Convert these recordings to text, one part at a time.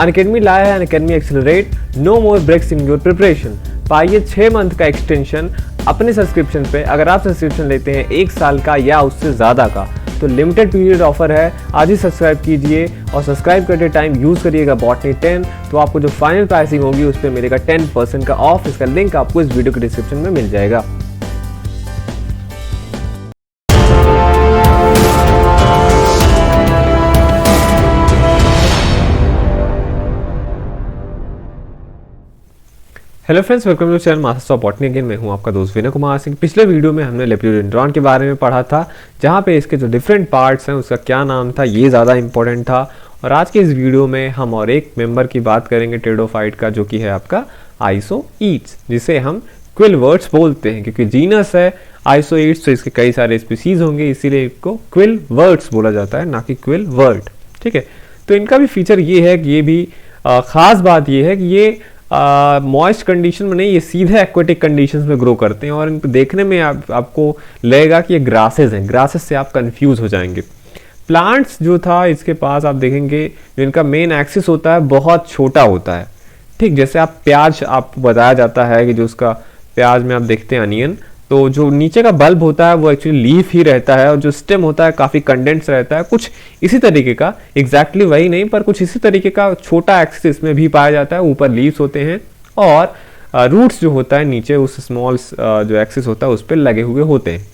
Unacademy लाया है Unacademy accelerate, no more breaks in your preparation. पाइए 6 मंथ का एक्सटेंशन अपने सब्सक्रिप्शन पे। अगर आप सब्सक्रिप्शन लेते हैं 1 साल का या उससे ज़्यादा का तो लिमिटेड पीरियड ऑफर है। आज ही सब्सक्राइब कीजिए और सब्सक्राइब करते टाइम यूज़ करिएगा बॉटनी 10, तो आपको जो फाइनल प्राइसिंग होगी उस पर मिलेगा 10% का ऑफ। इसका लिंक आपको इस वीडियो के डिस्क्रिप्शन में मिल जाएगा। Hello friends, welcome to channel masters of botany. Again मैं हूं आपका दोस्त विनय कुमार सिंह। पिछले वीडियो में हमने लेपिडोडेंड्रॉन के बारे में पढ़ा था, जहां पे इसके जो डिफरेंट पार्ट्स हैं उसका क्या नाम था, ये ज़्यादा इंपॉर्टेंट था। और आज के इस वीडियो में हम और एक मेंबर की बात करेंगे टेरिडोफाइट का, जो कि है आपका आइसोईड्स, जिसे हम क्विलवर्ट्स बोलते हैं। क्योंकि जीनस है आइसोईड्स तो इसके कई सारे स्पीसीज होंगे, इसीलिए इसको क्विलवर्ट्स बोला जाता है, ना कि क्विलवर्ट। ठीक है, तो इनका भी फीचर ये है कि ये भी खास बात ये है कि ये मॉइस्ट कंडीशन में नहीं, ये सीधे एक्वेटिक कंडीशंस में ग्रो करते हैं। और इनको देखने में आपको लगेगा कि ये ग्रासेस हैं, ग्रासेस से आप कंफ्यूज हो जाएंगे। प्लांट्स जो था इसके पास आप देखेंगे जो इनका मेन एक्सिस होता है बहुत छोटा होता है। ठीक, जैसे आप प्याज, आपको बताया जाता है कि जो उसका प्याज में आप देखते हैं अनियन, तो जो नीचे का बल्ब होता है वो एक्चुअली लीफ ही रहता है, और जो स्टेम होता है काफ़ी कंडेंस रहता है। कुछ इसी तरीके का, एग्जैक्टली वही नहीं पर कुछ इसी तरीके का छोटा एक्सिस इसमें भी पाया जाता है। ऊपर लीव्स होते हैं और रूट्स जो होता है नीचे उस स्मॉल जो एक्सिस होता है उस पर लगे हुए होते हैं।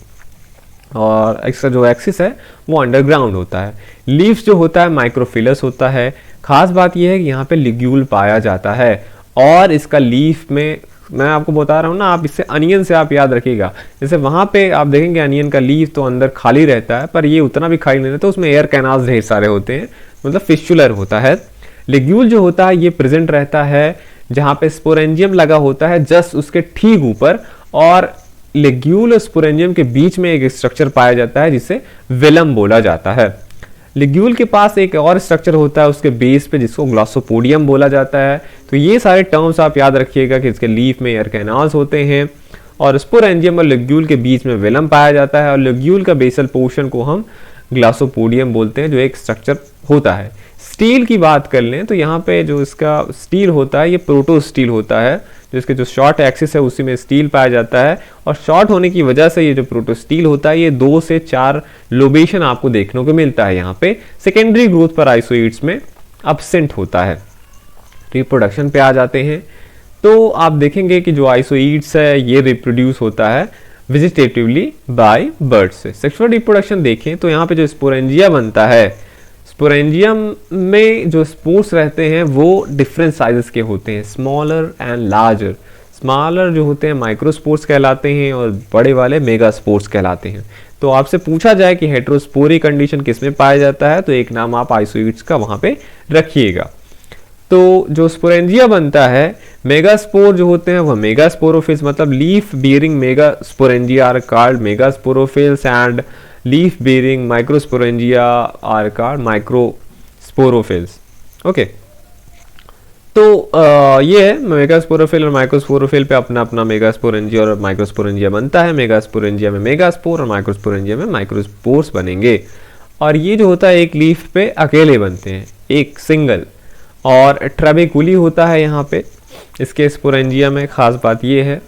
और इसका जो एक्सिस है वो अंडरग्राउंड होता है। लीव्स जो होता है माइक्रोफिलस होता है। खास बात यह है कि यहाँ पे लिग्यूल पाया जाता है, और इसका लीफ में मैं आपको बता रहा हूँ ना, आप इससे अनियन से आप याद रखिएगा। जैसे वहाँ पे आप देखेंगे अनियन का लीफ तो अंदर खाली रहता है, पर ये उतना भी खाली नहीं रहता, उसमें एयर कैनाल्स ढेर सारे होते हैं, मतलब फिस्चुलर होता है। लिग्यूल जो होता है ये प्रेजेंट रहता है जहाँ पे स्पोरेंजियम लगा होता है जस्ट उसके ठीक ऊपर, और लिग्यूल और स्पोरेंजियम के बीच में एक स्ट्रक्चर पाया जाता है जिसे वेलम बोला जाता है। लिग्यूल के पास एक और स्ट्रक्चर होता है उसके बेस पे, जिसको ग्लॉसोपोडियम बोला जाता है। तो ये सारे टर्म्स आप याद रखिएगा कि इसके लीफ में एयर कैनाल्स होते हैं, और स्पोरेंजियम और लिग्यूल के बीच में वेलम पाया जाता है, और लिग्यूल का बेसल पोर्शन को हम ग्लॉसोपोडियम बोलते हैं, जो एक स्ट्रक्चर होता है। स्टील की बात कर लें तो यहाँ पे जो इसका स्टील होता है ये प्रोटो स्टील होता है, जो इसके जो शॉर्ट एक्सिस है उसी में स्टील पाया जाता है। और शॉर्ट होने की वजह से ये जो प्रोटो स्टील होता है ये 2 से 4 लोबेशन आपको देखने को मिलता है। यहाँ पे सेकेंडरी ग्रोथ पर आइसोईड्स में अब्सेंट होता है। रिप्रोडक्शन पे आ जाते हैं तो आप देखेंगे कि जो आइसोईड्स है ये रिप्रोड्यूस होता है वेजिटेटिवली बाय बर्ड्स से। सेक्सुअल रिप्रोडक्शन देखें तो यहाँ पे जो स्पोरेंजिया बनता है, स्पोरेंजियम में जो स्पोर्स रहते हैं वो डिफरेंट साइजेस के होते हैं, स्मॉलर एंड लार्जर। स्मॉलर जो होते हैं माइक्रोस्पोर्स कहलाते हैं, और बड़े वाले मेगास्पोर्स कहलाते हैं। तो आपसे पूछा जाए कि हेटेरोस्पोरी कंडीशन किसमें पाया जाता है, तो एक नाम आप आइसोईड्स का वहां पे रखिएगा। तो जो स्पोरेंजिया बनता है, मेगास्पोर जो होते हैं वह मेगास्पोरोफिल्स, मतलब leaf bearing megasporangia are called megasporophylls, and leaf bearing microsporangia are called microsporophylls. Okay, तो ये है मेगास्पोरोफिल और माइक्रोस्पोरोफिल पे अपना अपना मेगास्पोरेंजिया और माइक्रोस्पोरेंजिया बनता है। मेगास्पोरेंजिया में मेगास्पोर और माइक्रोस्पोरेंजिया में माइक्रोस्पोर्स बनेंगे। और ये जो होता है एक लीफ पे अकेले बनते हैं, एक सिंगल। और ट्रेबेकुली होता है यहाँ पे इसके स्पोरेंजिया में, खास बात ये है।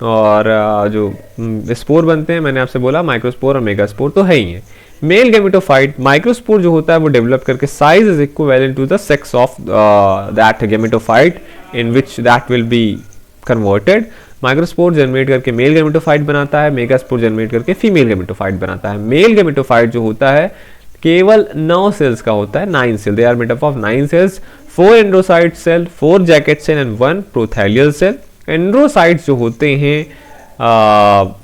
और जो स्पोर बनते हैं, मैंने आपसे बोला माइक्रोस्पोर और मेगास्पोर तो है ही है। मेल गेमेटोफाइट, माइक्रोस्पोर जो होता है वो डेवलप करके size is equivalent to the sex of that gametophyte in which that will be converted. Microspore generate करके मेल गेमेटोफाइट बनाता है, मेगास्पोर जनरेट करके फीमेल गेमेटोफाइट बनाता है। मेल गेमेटोफाइट जो होता है केवल 9 सेल्स का होता है, 9 cell, they are made up of 9 cells, 4 androcyte cell, 4 jacket cell and 1 prothallial cell. Androcytes जो होते हैं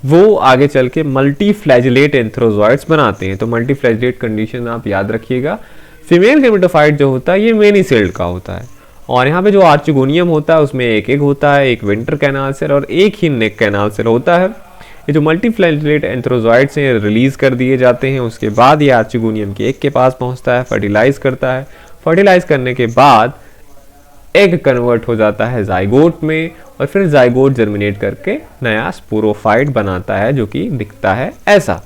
वो आगे चल के मल्टीफ्लैजिलेट एंथ्रोजॉइड्स बनाते हैं। तो मल्टीफ्लैजिलेट कंडीशन आप याद रखिएगा। फीमेल गेमेटोफाइट जो होता है ये मेनी सेल्ड का होता है, और यहाँ पे जो आर्चिगोनियम होता है उसमें एक एग होता है, एक विंटर कैनाल सेल और एक ही नेक कैनाल सेल होता है। ये जो मल्टीफ्लैजिलेट एंथ्रोजॉइड्स हैं रिलीज कर दिए जाते हैं, उसके बाद ये आर्चिगोनियम के एग के पास पहुँचता है, फर्टिलाइज करता है। फर्टिलाइज करने के बाद एग कन्वर्ट हो जाता है जाइगोट में, और फिर जाइगोट जर्मिनेट करके नया स्पोरोफाइट बनाता है, जो कि दिखता है ऐसा।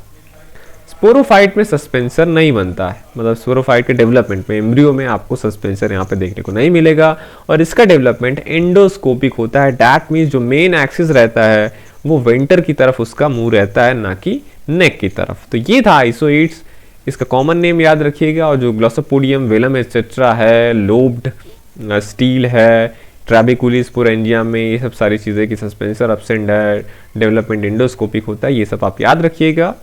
स्पोरोफाइट में सस्पेंसर नहीं बनता है, मतलब स्पोरोफाइट के डेवलपमेंट में एम्ब्रियो में आपको सस्पेंसर यहाँ पे देखने को नहीं मिलेगा और इसका डेवलपमेंट एंडोस्कोपिक होता है। दैट मीन्स जो मेन एक्सिस रहता है वो वेंटर की तरफ उसका मुंह रहता है, ना कि नेक की तरफ। तो ये था आइसोइड्स, इसका कॉमन नेम याद रखिएगा। और जो ग्लॉसोपोडियम, वेलम एक्सेट्रा है, लोब्ड स्टील है, ट्रैबेकुलिस स्पोरेंजियम में, ये सब सारी चीज़ें की सस्पेंसर एब्सेंट है, डेवलपमेंट एंडोस्कोपिक होता है, ये सब आप याद रखिएगा।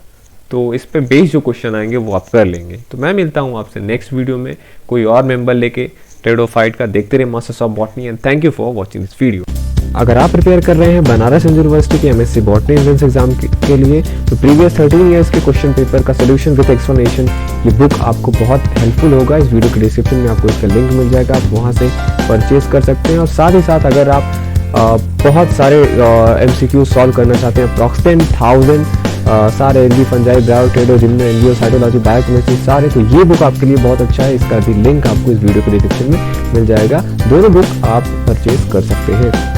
तो इस पे बेस्ड जो क्वेश्चन आएंगे वो आप कर लेंगे। तो मैं मिलता हूँ आपसे नेक्स्ट वीडियो में कोई और मेंबर लेके टेरिडोफाइट का। देखते रहे masters of botany and thank you for watching this video. अगर आप प्रिपेयर कर रहे हैं बनारस हिंदू यूनिवर्सिटी के एमएससी बॉटनी एंट्रेंस एग्जाम के लिए, तो प्रीवियस 13 इयर्स के क्वेश्चन पेपर का सोल्यूशन विद एक्सप्लेनेशन, ये बुक आपको बहुत हेल्पफुल होगा। इस वीडियो के डिस्क्रिप्शन में आपको इसका लिंक मिल जाएगा, आप वहाँ से परचेज कर सकते हैं। और साथ ही साथ अगर आप बहुत सारे MCQ सॉल्व करना चाहते हैं, अप्रॉक्स 10,000 सारे LG, fungi, ब्रायो, टेडो, gymno, NGO, cytology, biochemistry सारे, तो ये बुक आपके लिए बहुत अच्छा है। इसका भी लिंक आपको इस वीडियो के डिस्क्रिप्शन में मिल जाएगा। दोनों बुक आप परचेज कर सकते हैं।